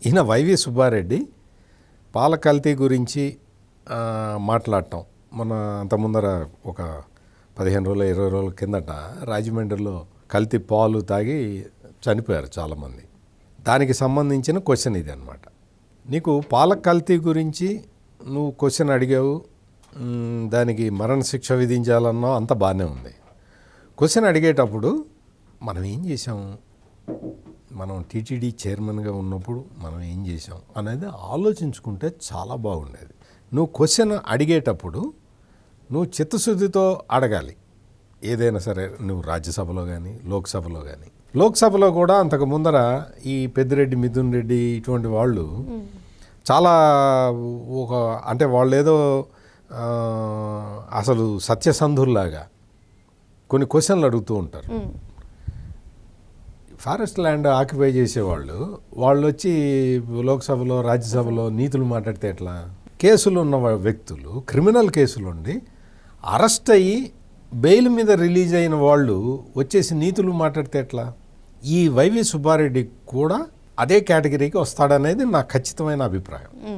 ఈయన వైవి సుబ్బారెడ్డి పాల కల్తీ గురించి మాట్లాడటం మన అంత ముందర ఒక 15 రోజులు 20 రోజుల కిందట రాజమండ్రిలో కల్తీ పాలు తాగి చనిపోయారు చాలామంది. దానికి సంబంధించిన క్వశ్చన్ ఇది అనమాట. నీకు పాల కల్తీ గురించి నువ్వు క్వశ్చన్ అడిగావు, దానికి మరణశిక్ష విధించాలన్నా అంత బాగానే ఉంది. క్వశ్చన్ అడిగేటప్పుడు మనం ఏం చేసాము, మనం టీటీడీ చైర్మన్గా ఉన్నప్పుడు మనం ఏం చేసాం అనేది ఆలోచించుకుంటే చాలా బాగుండేది. నువ్వు క్వశ్చన్ అడిగేటప్పుడు నువ్వు చిత్తశుద్ధితో అడగాలి. ఏదైనా సరే, నువ్వు రాజ్యసభలో కానీ లోక్సభలో కానీ. లోక్సభలో కూడా అంతకు ముందర ఈ పెద్దిరెడ్డి మిథున్ రెడ్డి ఇటువంటి వాళ్ళు చాలా అంటే వాళ్ళు ఏదో అసలు సత్యసంధుల్లాగా కొన్ని క్వశ్చన్లు అడుగుతూ ఉంటారు. ఫారెస్ట్ ల్యాండ్ ఆక్యుపై చేసేవాళ్ళు వచ్చి లోక్సభలో రాజ్యసభలో నీతులు మాట్లాడితే ఎట్లా? కేసులు ఉన్న వ్యక్తులు, క్రిమినల్ కేసులు ఉండి అరెస్ట్ అయ్యి బెయిల్ మీద రిలీజ్ అయిన వాళ్ళు వచ్చేసి నీతులు మాట్లాడితే ఎట్లా? ఈ వైవి సుబ్బారెడ్డి కూడా అదే కేటగిరీకి వస్తాడనేది నా ఖచ్చితమైన అభిప్రాయం.